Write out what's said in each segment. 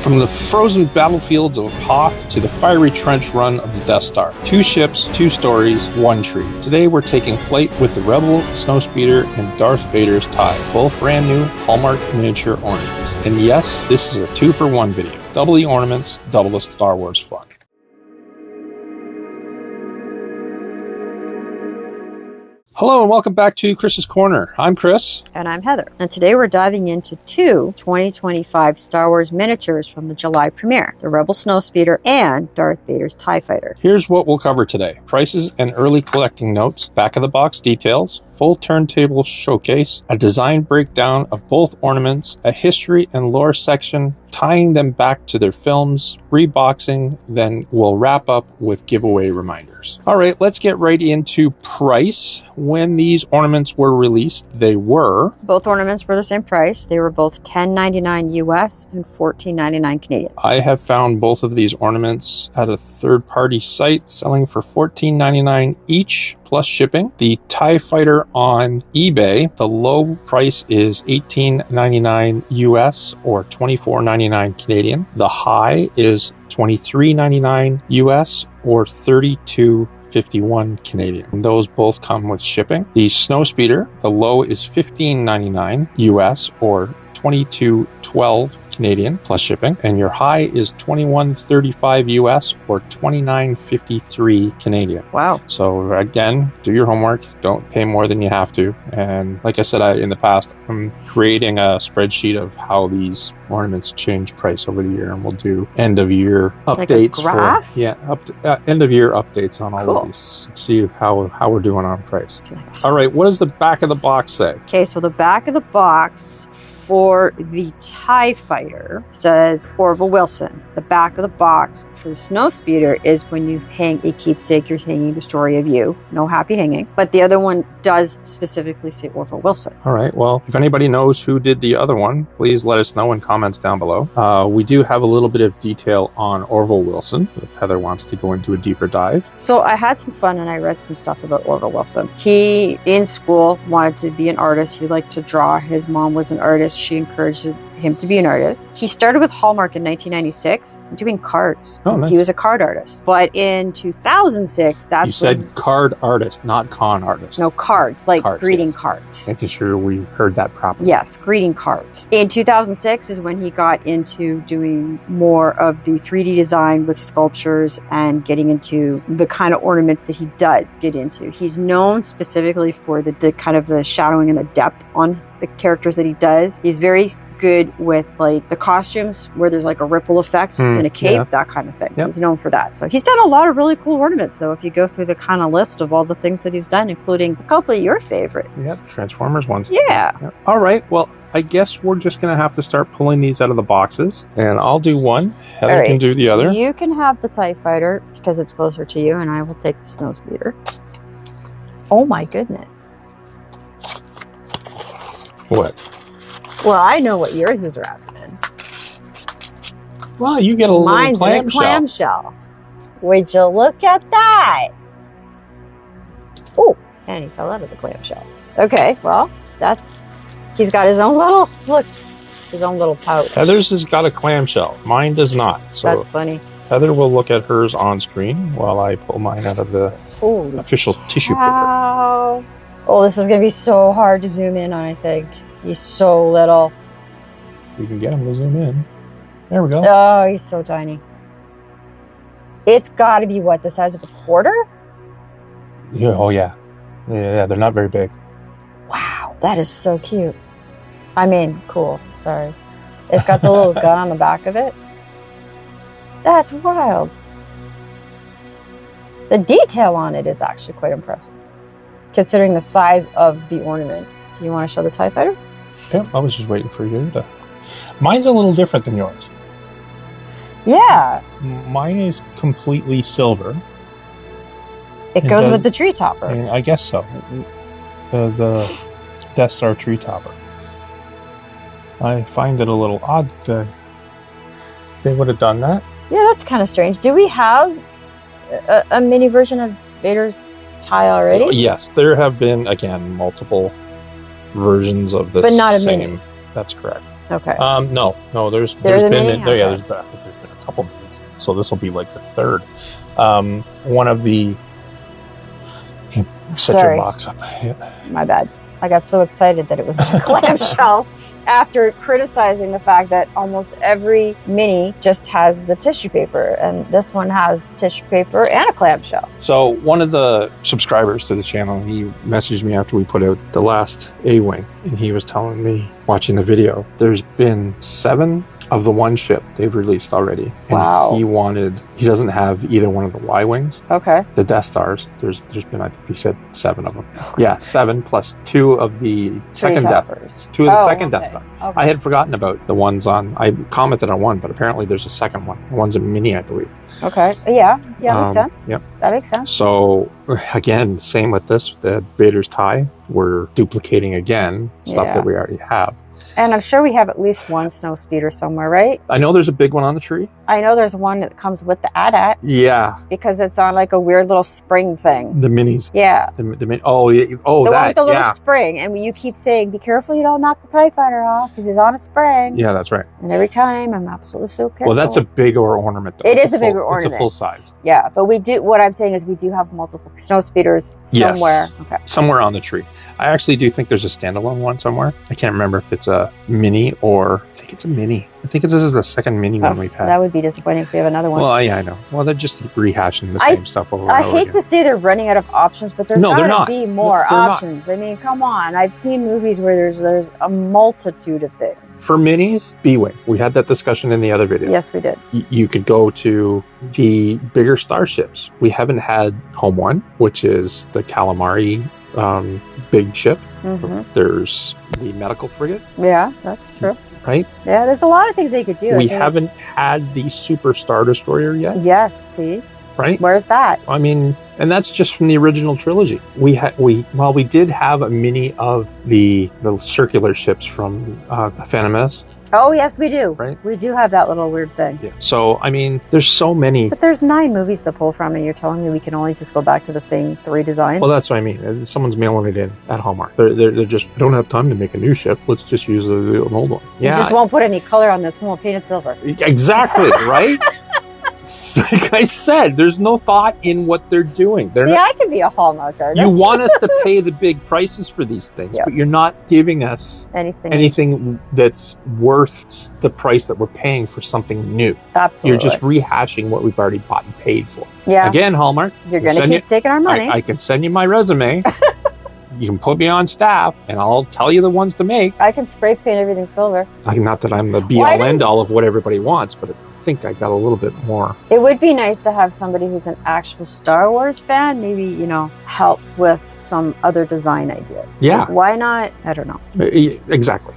From the frozen battlefields of Hoth to the fiery trench run of the Death Star. 2 ships, 2 stories, 1 tree. Today we're taking flight with the Rebel Snowspeeder and Darth Vader's TIE, both brand new Hallmark Miniature Ornaments. And yes, this is a 2-for-1 video. Double the ornaments, double the Star Wars fun. Hello and welcome back to Chris's Corner. I'm Chris. And I'm Heather. And today we're diving into 2 2025 Star Wars miniatures from the July premiere, the Rebel Snowspeeder and Darth Vader's TIE Fighter. Here's what we'll cover today. Prices and early collecting notes, back of the box details, full turntable showcase, a design breakdown of both ornaments, a history and lore section, tying them back to their films, reboxing, then we'll wrap up with giveaway reminders. All right, let's get right into price. When these ornaments were released, they were... Both ornaments were the same price. They were both $10.99 US and $14.99 Canadian. I have found both of these ornaments at a third-party site selling for $14.99 each plus shipping. The TIE Fighter on eBay, the low price is $18.99 US or $24.99 Canadian. The high is $23.99 US or $32.51 Canadian. And those both come with shipping. The Snowspeeder, the low is $15.99 US or $22.12 Canadian plus shipping, and your high is $21.35 US or $29.53 Canadian. Wow. So again, do your homework. Don't pay more than you have to. And like I said in the past, I'm creating a spreadsheet of how these ornaments change price over the year, and we'll do end of year updates. Like a graph? End of year updates on all of these. See how we're doing on price. All right, what does the back of the box say? Okay, so the back of the box for the TIE Fighter says Orville Wilson. The back of the box for the Snowspeeder is when you hang a keepsake, you're hanging the story of you. No happy hanging. But the other one does specifically say Orville Wilson. All right, well, if anybody knows who did the other one, please let us know in comments down below. We do have a little bit of detail on Orville Wilson, if Heather wants to go into a deeper dive. So I had some fun and I read some stuff about Orville Wilson. He, in school, wanted to be an artist. He liked to draw. His mom was an artist. She encouraged him to be an artist. He started with Hallmark in 1996 doing cards. Oh, nice. He was a card artist. But in 2006, that's You said card artist, not con artist. No, cards, like greeting yes. cards. Making sure we heard that properly. Yes, greeting cards. In 2006 is when he got into doing more of the 3D design with sculptures and getting into the kind of ornaments that he does get into. He's known specifically for the kind of the shadowing and the depth on the characters that he does. He's very good with like the costumes where there's like a ripple effect in a cape, that kind of thing. Yep. He's known for that. So he's done a lot of really cool ornaments though, if you go through the kind of list of all the things that he's done, including a couple of your favorites. Yep, Transformers ones. Yeah. Yep. All right, well, I guess we're just going to have to start pulling these out of the boxes, and I'll do one. Heather can do the other. You can have the TIE Fighter because it's closer to you, and I will take the Snowspeeder. Oh my goodness. What? Well, I know what yours is wrapped in. Well, you get a Mine's little in a clamshell. Would you look at that? Oh, and he fell out of the clamshell. Okay, well, he's got his own little, look, his own little pouch. Heather's has got a clamshell. Mine does not. So that's funny. Heather will look at hers on screen while I pull mine out of the official tissue paper. Oh, this is going to be so hard to zoom in on, I think. He's so little. You can get him to zoom in. There we go. Oh, he's so tiny. It's got to be, what, the size of a quarter? Yeah, oh, yeah. Yeah, they're not very big. Wow, that is so cute. I mean, cool. Sorry. It's got the little gun on the back of it. That's wild. The detail on it is actually quite impressive, considering the size of the ornament. Do you want to show the TIE Fighter? Yep, I was just waiting for you to... Mine's a little different than yours. Yeah. Mine is completely silver. It goes with the tree topper. I guess so. The Death Star tree topper. I find it a little odd that they would have done that. Yeah, that's kind of strange. Do we have a mini version of Vader's tie already? Yes, there have been, again, multiple versions of this but not a mini. That's correct. Okay. No. There's a been mini? there. Yeah, Okay. I think there's been a couple minis. So this will be like the third. One of the. Set your box up. Yeah. My bad. I got so excited that it was a clamshell after criticizing the fact that almost every mini just has the tissue paper, and this one has tissue paper and a clamshell. So one of the subscribers to the channel, he messaged me after we put out the last A-Wing, and he was telling me, watching the video, there's been 7 of the one ship they've released already. And Wow. he doesn't have either one of the Y-Wings. Okay. The Death Stars, there's been, I think he said 7 of them. Yeah, 7 plus 2 of the second Death Star. Okay. I had forgotten about the ones I commented on one, but apparently there's a second one. The one's a mini, I believe. Okay. Yeah, makes sense. Yep. That makes sense. So again, same with this, the Vader's tie. We're duplicating again stuff that we already have. And I'm sure we have at least one Snowspeeder somewhere, right? I know there's a big one on the tree. I know there's one that comes with the AT-AT. Yeah. Because it's on like a weird little spring thing. The minis. Yeah. The one with the little spring. And you keep saying, be careful you don't knock the TIE Fighter off because he's on a spring. Yeah, that's right. And every time I'm absolutely so careful. Well, that's a bigger ornament though. It is a bigger ornament. It's a full size. Yeah, but what I'm saying is we do have multiple Snowspeeders somewhere. Yes. Okay. Somewhere on the tree. I actually do think there's a standalone one somewhere. I can't remember if it's a mini or I think it's a mini. I think this is the second mini one we've had. That would be disappointing if we have another one. Well, yeah, I know. Well, they're just rehashing the same stuff over and over I hate to say they're running out of options, but there's got to be more options. I mean, come on. I've seen movies where there's a multitude of things. For minis, B-Wing. We had that discussion in the other video. Yes, we did. You could go to the bigger starships. We haven't had Home One, which is the calamari big ship. Mm-hmm. There's the medical frigate. Yeah, that's true. Right? Yeah, there's a lot of things they could do. We haven't had the Super Star Destroyer yet. Yes, please. Right? Where's that? I mean, and that's just from the original trilogy. We did have a mini of the circular ships from Phantom Menace. Oh, yes, we do. Right? We do have that little weird thing. Yeah. So, I mean, there's so many. But there's 9 movies to pull from, and you're telling me we can only just go back to the same 3 designs? Well, that's what I mean. Someone's mailing it in at Hallmark. They're just, I don't have time to make a new ship. Let's just use an old one. Yeah. You just won't put any color on this one. We'll paint it silver. Exactly, right? Like I said, there's no thought in what they're doing. I could be a Hallmark artist. You want us to pay the big prices for these things, but you're not giving us anything that's worth the price that we're paying for something new. Absolutely. You're just rehashing what we've already bought and paid for. Yeah. Again, Hallmark. You're going to keep taking our money. I can send you my resume. You can put me on staff, and I'll tell you the ones to make. I can spray paint everything silver. Not that I'm the be-all, end-all of what everybody wants, but I think I got a little bit more. It would be nice to have somebody who's an actual Star Wars fan, maybe, help with some other design ideas. Yeah. Like, why not? I don't know. Exactly.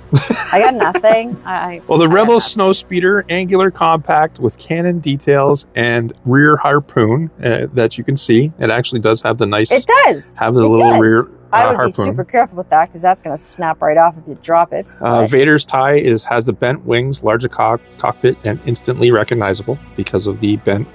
I got nothing. Well, the Rebel Snowspeeder, angular compact with cannon details and rear harpoon that you can see. It actually does have the nice... It does. Have the little rear I would harpoon. be super careful with that because that's going to snap right off if you drop it. Vader's tie has the bent wings, larger cockpit, and instantly recognizable because of the bent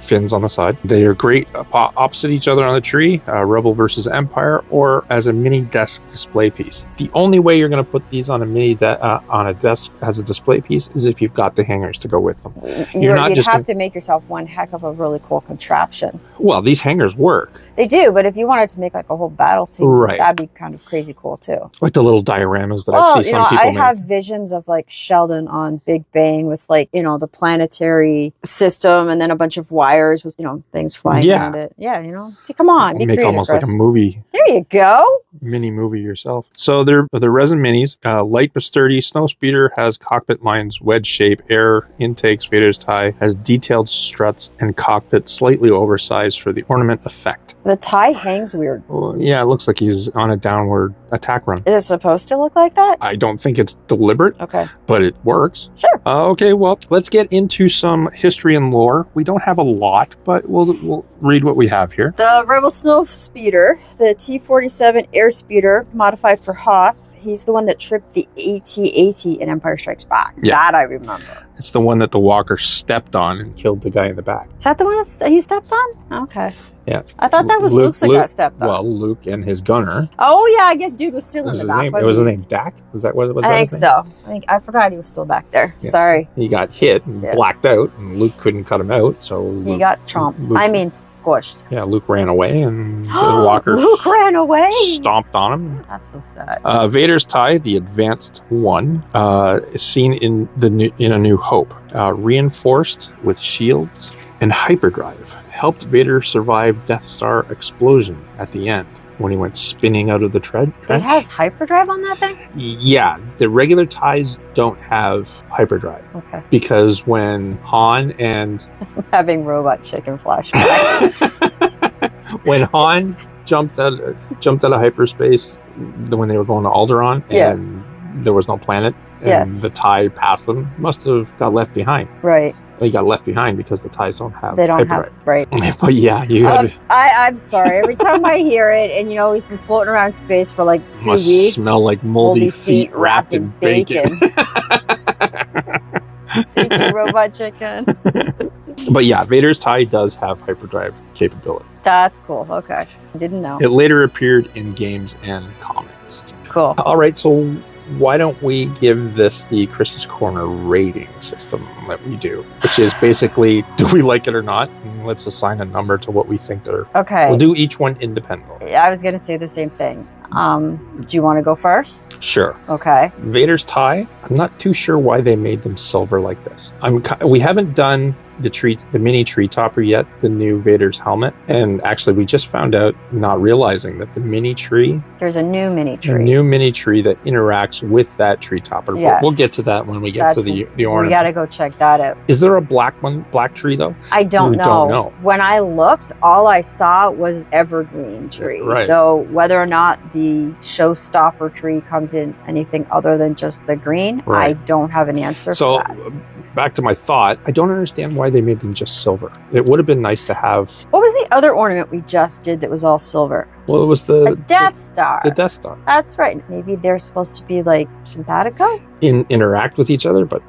fins on the side. They are great opposite each other on the tree, Rebel versus Empire, or as a mini desk display piece. The only way you're going to put these on a mini on a desk as a display piece is if you've got the hangers to go with them. You'd have to make yourself one heck of a really cool contraption. Well, these hangers work. They do, but if you wanted to make like a whole battle scene, that'd be kind of crazy cool too. Like the little dioramas that I see some people make. I have visions of like Sheldon on Big Bang with like, the planetary system and then a bunch of wires with, things flying around it. Yeah, see, come on. Be make creative, almost Chris. like a movie. There you go. Mini movie yourself. So they're resin minis. Light but sturdy. Snowspeeder has cockpit lines, wedge shape, air intakes. Vader's tie has detailed struts and cockpit slightly oversized for the ornament effect. The tie hangs weird. Well, yeah, it looks like he's on a downward attack run. Is it supposed to look like that? I don't think it's deliberate. Okay. But it works. Sure. Okay, well, let's get into some history and lore. We don't have a lot, but we'll read what we have here. The Rebel Snowspeeder, the T-47 airspeeder modified for Hoth. He's the one that tripped the AT-AT in Empire Strikes Back. Yeah. That I remember. It's the one that the walker stepped on and killed the guy in the back. Is that the one he stepped on? Okay. Yeah. I thought that was Luke's that got stepped on. Well, Luke and his gunner. Oh yeah, I guess dude was still in the back. Was his name Dak? Was that what was I his think name? so. I forgot he was still back there. Yeah. Sorry. He got hit and blacked out, and Luke couldn't cut him out, so he got chomped. Squished. Yeah, Luke ran away, and the walker Luke ran away. Stomped on him. That's so sad. Vader's tie, the advanced one, is seen in A New Hope, reinforced with shields and hyperdrive. Helped Vader survive Death Star explosion at the end when he went spinning out of the trench. It has hyperdrive on that thing? Yeah, the regular ties don't have hyperdrive. Okay. Because when Han and having robot chicken flashbacks. When Han jumped out of hyperspace when they were going to Alderaan and there was no planet and the tie passed them, must have got left behind. Right. They got left behind because the ties don't have They don't have, right. But yeah, you gotta... I'm sorry. Every time I hear it, and he's been floating around space for like 2 must weeks. Smell like moldy feet wrapped in bacon. Thank you, robot chicken. But yeah, Vader's tie does have hyperdrive capability. That's cool. Okay. I didn't know. It later appeared in games and comics. Cool. All right, so why don't we give this the Chris's Corner rating system that we do, which is basically, do we like it or not? And let's assign a number to what we think they're... Okay. We'll do each one independently. I was going to say the same thing. Do you want to go first? Sure. Okay. Vader's tie, I'm not too sure why they made them silver like this. We haven't done the mini tree topper yet, the new Vader's helmet. And actually, we just found out, not realizing that the mini tree... There's a new mini tree. A new mini tree that interacts with that tree topper. Yes. We'll get to that when we get to the ornament. We got to go check that out. Is there a black tree, though? I don't know. When I looked, all I saw was evergreen tree. Right. So whether or not the showstopper tree comes in anything other than just the green, right. I don't have an answer for that. Back to my thought, I don't understand why they made them just silver. It would have been nice to have... What was the other ornament we just did that was all silver? Well, it was the Death Star. The Death Star. That's right. Maybe they're supposed to be like simpatico? Interact with each other, but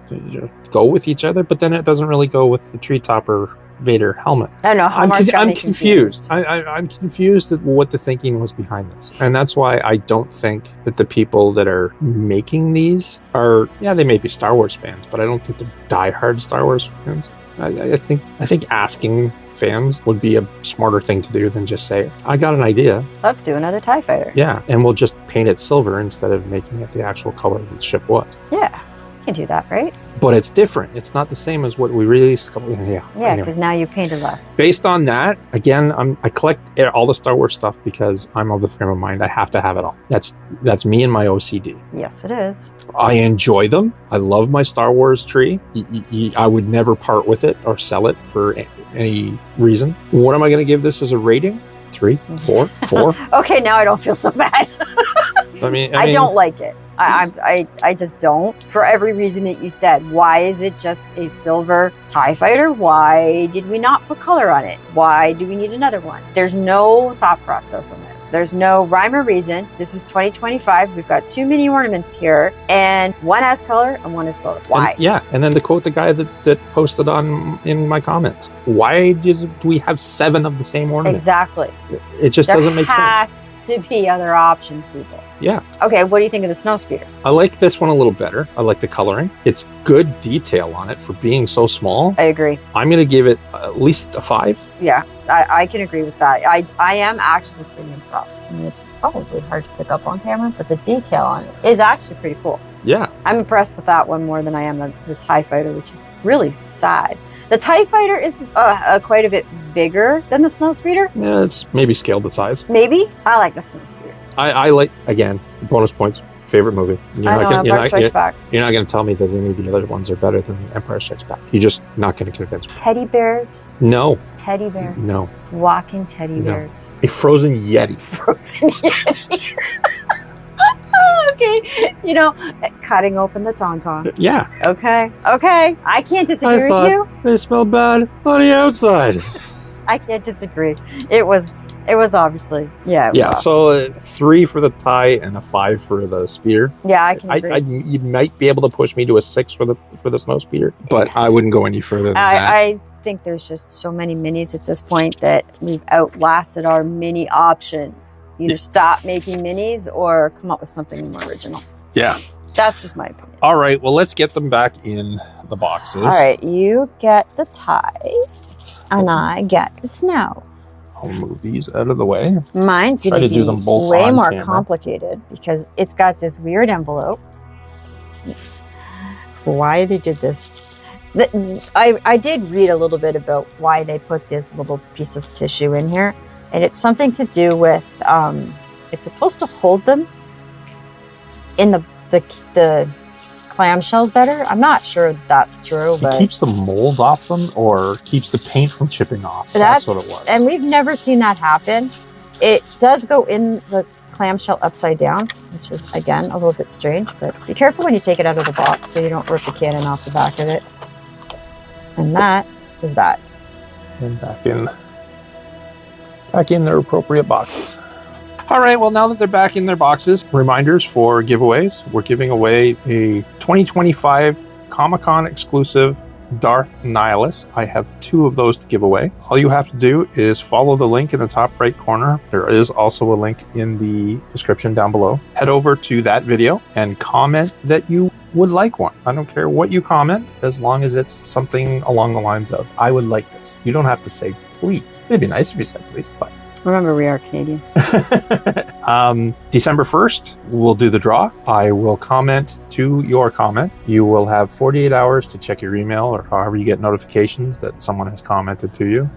go with each other, but then it doesn't really go with the tree topper Vader helmet. I know. I'm confused. I'm confused at what the thinking was behind this. And that's why I don't think that the people that are making these are, they may be Star Wars fans, but I don't think they're diehard Star Wars fans. I think asking fans would be a smarter thing to do than just say, I got an idea. Let's do another TIE fighter. Yeah, and we'll just paint it silver instead of making it the actual color the ship was. Yeah, you can do that, right? But it's different. It's not the same as what we released. Yeah, because now you painted less. Based on that, again, I collect all the Star Wars stuff because I'm of the frame of mind I have to have it all. That's me and my OCD. Yes, it is. I enjoy them. I love my Star Wars tree. I would never part with it or sell it for any reason. What am I going to give this as a rating? 3, 4, 4? Okay, now I don't feel so bad. I don't like it. I just don't. For every reason that you said. Why is it just a silver TIE fighter? Why did we not put color on it? Why do we need another one? There's no thought process on this. There's no rhyme or reason. This is 2025. We've got 2 mini ornaments here, and one has color and one is silver. Why? And then to quote the guy that posted in my comments, why do we have 7 of the same ornament? Exactly. It just doesn't make sense. There has to be other options, people. Yeah. Okay, what do you think of the Snowspeeder? I like this one a little better. I like the coloring. It's good detail on it for being so small. I agree. I'm going to give it at least a 5. Yeah, I can agree with that. I am actually pretty impressed. I mean, it's probably hard to pick up on camera, but the detail on it is actually pretty cool. Yeah. I'm impressed with that one more than I am the TIE Fighter, which is really sad. The TIE Fighter is quite a bit bigger than the Snowspeeder. Yeah, it's maybe scaled the size. Maybe. I like the Snowspeeder. I like, again, bonus points, favorite movie. Empire Strikes Back. You're not going to tell me that any of the other ones are better than Empire Strikes Back. You're just not going to convince me. Teddy bears? No. Teddy bears? No. Walking teddy bears? A frozen Yeti. Frozen Yeti. Okay. Cutting open the tauntaun. Yeah. Okay. I can't disagree with you. They smell bad on the outside. I can't disagree. It was obviously, yeah. It was awesome. So 3 for the tie and a 5 for the speeder. Yeah, I can agree. You might be able to push me to a 6 for the snowspeeder, but I wouldn't go any further than that. I think there's just so many minis at this point that we've outlasted our mini options. Either stop making minis or come up with something more original. Yeah. That's just my opinion. All right, well, let's get them back in the boxes. All right, you get the tie, and I get the snow. I'll move these out of the way. Mine's going to do them both way on more camera. complicated because it's got this weird envelope. Why they did this? I did read a little bit about why they put this little piece of tissue in here, and it's something to do with it's supposed to hold them in the clamshells better. I'm not sure that's true, but it keeps the mold off them or keeps the paint from chipping off. That's what it was. And we've never seen that happen. It does go in the clamshell upside down, which is again a little bit strange, but be careful when you take it out of the box so you don't rip the cannon off the back of it. And that is that. And back in their appropriate boxes. All right, well, now that they're back in their boxes, reminders for giveaways. We're giving away a 2025 Comic-Con exclusive Darth Nihilus. I have 2 of those to give away. All you have to do is follow the link in the top right corner. There is also a link in the description down below. Head over to that video and comment that you would like one. I don't care what you comment, as long as it's something along the lines of, I would like this. You don't have to say please. It'd be nice if you said please, but remember, we are Canadian. December 1st, we'll do the draw. I will comment to your comment. You will have 48 hours to check your email or however you get notifications that someone has commented to you.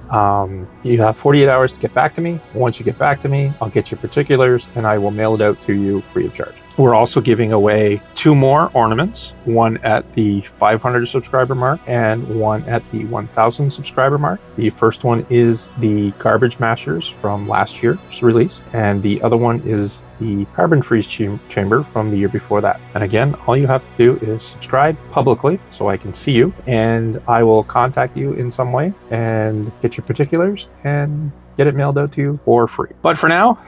You have 48 hours to get back to me. Once you get back to me, I'll get your particulars and I will mail it out to you free of charge. We're also giving away 2 more ornaments, one at the 500 subscriber mark and one at the 1000 subscriber mark. The first one is the Garbage Mashers from last year's release, and the other one is the Carbon Freeze Chamber from the year before that. And again, all you have to do is subscribe publicly so I can see you, and I will contact you in some way and get your particulars and get it mailed out to you for free. But for now,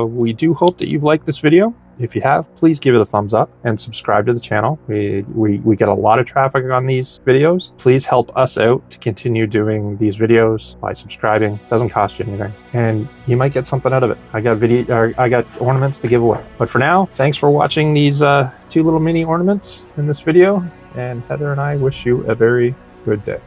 we do hope that you've liked this video. If you have, please give it a thumbs up and subscribe to the channel. We get a lot of traffic on these videos. Please help us out to continue doing these videos by subscribing. It doesn't cost you anything, and you might get something out of it. I got ornaments to give away. But for now, thanks for watching these 2 little mini ornaments in this video, and Heather and I wish you a very good day.